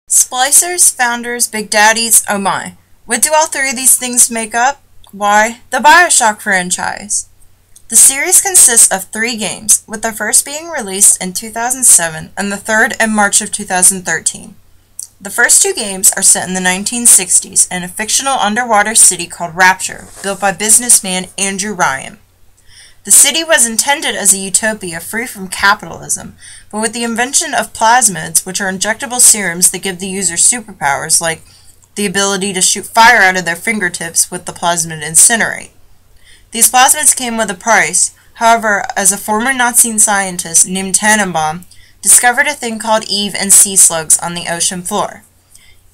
Splicers, founders, big daddies, oh my. What do all three of these things make up? Why, the BioShock franchise. The series consists of 3 games, with the first being released in 2007 and the third in March of 2013. The first 2 games are set in the 1960s in a fictional underwater city called Rapture, built by businessman Andrew Ryan. The city was intended as a utopia free from capitalism, but with the invention of plasmids, which are injectable serums that give the user superpowers, like the ability to shoot fire out of their fingertips with the plasmid incinerate. These plasmids came with a price. However, as a former Nazi scientist named Tannenbaum discovered a thing called Eve and sea slugs on the ocean floor.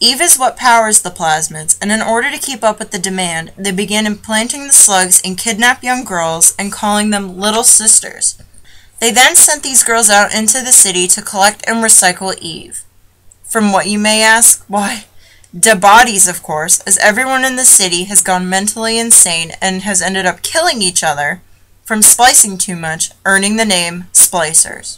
Eve is what powers the plasmids, and in order to keep up with the demand, they began implanting the slugs in kidnapped young girls and calling them little sisters. They then sent these girls out into the city to collect and recycle Eve. From what you may ask? Why, dead bodies, of course, as everyone in the city has gone mentally insane and has ended up killing each other from splicing too much, earning the name Splicers.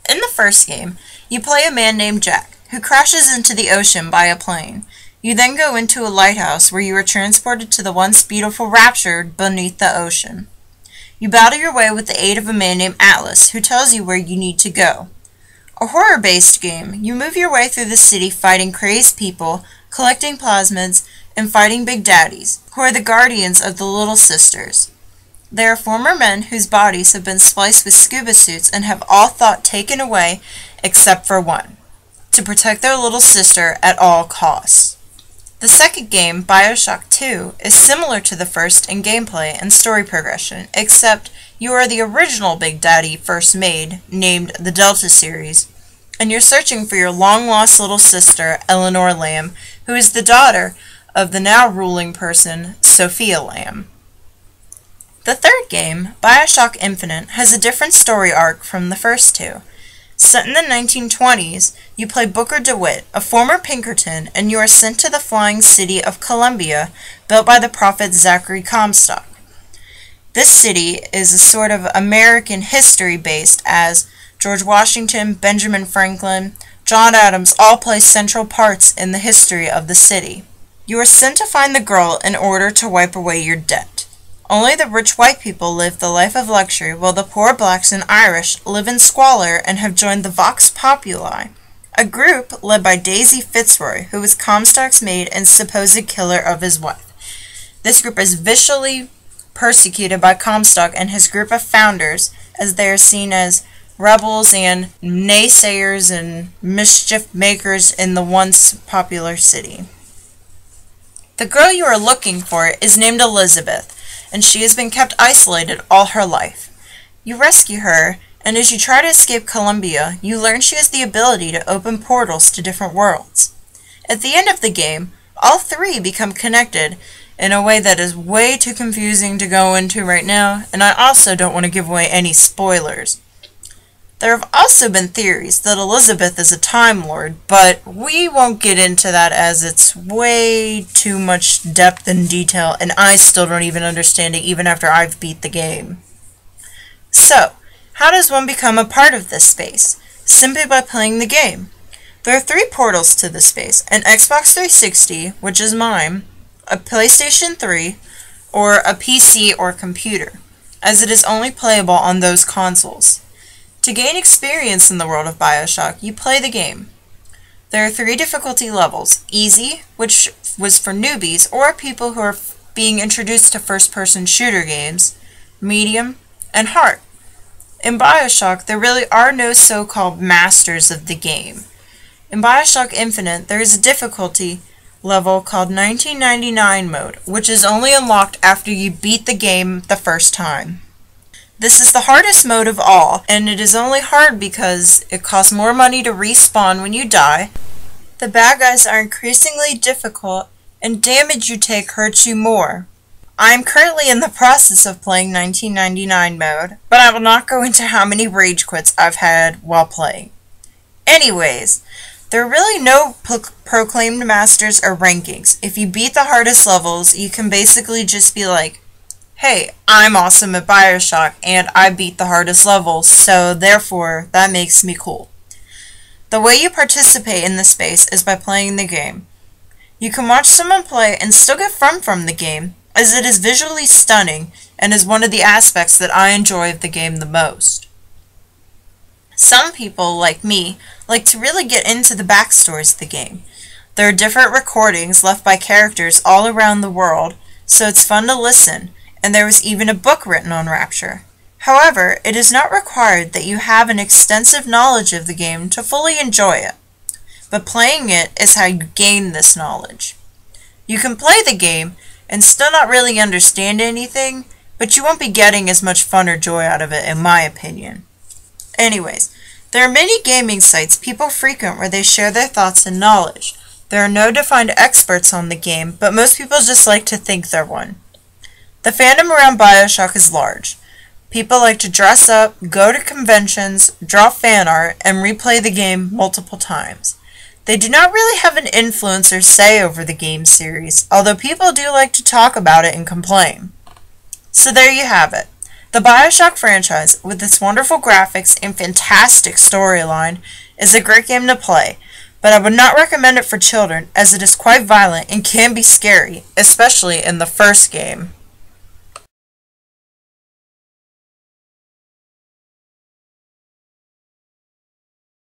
In the first game, you play a man named Jack, who crashes into the ocean by a plane. You then go into a lighthouse where you are transported to the once beautiful Rapture beneath the ocean. You battle your way with the aid of a man named Atlas, who tells you where you need to go. A horror-based game, you move your way through the city fighting crazed people, collecting plasmids, and fighting big daddies, who are the guardians of the little sisters. They are former men whose bodies have been spliced with scuba suits and have all thought taken away except for one: to protect their little sister at all costs. The second game, BioShock 2, is similar to the first in gameplay and story progression, except you are the original Big Daddy first made, named the Delta series, and you're searching for your long-lost little sister, Eleanor Lamb, who is the daughter of the now ruling person, Sophia Lamb. The third game, BioShock Infinite, has a different story arc from the first 2. Set in the 1920s, you play Booker DeWitt, a former Pinkerton, and you are sent to the flying city of Columbia, built by the prophet Zachary Comstock. This city is a sort of American history based, as George Washington, Benjamin Franklin, John Adams all play central parts in the history of the city. You are sent to find the girl in order to wipe away your debt. Only the rich white people live the life of luxury, while the poor blacks and Irish live in squalor and have joined the Vox Populi, a group led by Daisy Fitzroy, who was Comstock's maid and supposed killer of his wife. This group is viciously persecuted by Comstock and his group of founders, as they are seen as rebels and naysayers and mischief makers in the once popular city. The girl you are looking for is named Elizabeth, and she has been kept isolated all her life. You rescue her, and as you try to escape Columbia, you learn she has the ability to open portals to different worlds. At the end of the game, all 3 become connected in a way that is way too confusing to go into right now, and I also don't want to give away any spoilers. There have also been theories that Elizabeth is a Time Lord, but we won't get into that as it's way too much depth and detail, and I still don't even understand it even after I've beat the game. So, how does one become a part of this space? Simply by playing the game. There are 3 portals to this space: an Xbox 360, which is mine, a PlayStation 3, or a PC or computer, as it is only playable on those consoles. To gain experience in the world of BioShock, you play the game. There are 3 difficulty levels: easy, which was for newbies or people who are being introduced to first-person shooter games, medium, and hard. In BioShock, there really are no so-called masters of the game. In BioShock Infinite, there is a difficulty level called 1999 mode, which is only unlocked after you beat the game the first time. This is the hardest mode of all, and it is only hard because it costs more money to respawn when you die, the bad guys are increasingly difficult, and damage you take hurts you more. I am currently in the process of playing 1999 mode, but I will not go into how many rage quits I've had while playing. Anyways, there are really no proclaimed masters or rankings. If you beat the hardest levels, you can basically just be like, hey, I'm awesome at BioShock, and I beat the hardest level, so therefore, that makes me cool. The way you participate in the space is by playing the game. You can watch someone play and still get fun from the game, as it is visually stunning and is one of the aspects that I enjoy of the game the most. Some people, like me, like to really get into the backstories of the game. There are different recordings left by characters all around the world, so it's fun to listen, and there was even a book written on Rapture. However, it is not required that you have an extensive knowledge of the game to fully enjoy it, but playing it is how you gain this knowledge. You can play the game and still not really understand anything, but you won't be getting as much fun or joy out of it, in my opinion. Anyways, there are many gaming sites people frequent where they share their thoughts and knowledge. There are no defined experts on the game, but most people just like to think they're one. The fandom around BioShock is large. People like to dress up, go to conventions, draw fan art, and replay the game multiple times. They do not really have an influence or say over the game series, although people do like to talk about it and complain. So there you have it. The BioShock franchise, with its wonderful graphics and fantastic storyline, is a great game to play, but I would not recommend it for children as it is quite violent and can be scary, especially in the first game.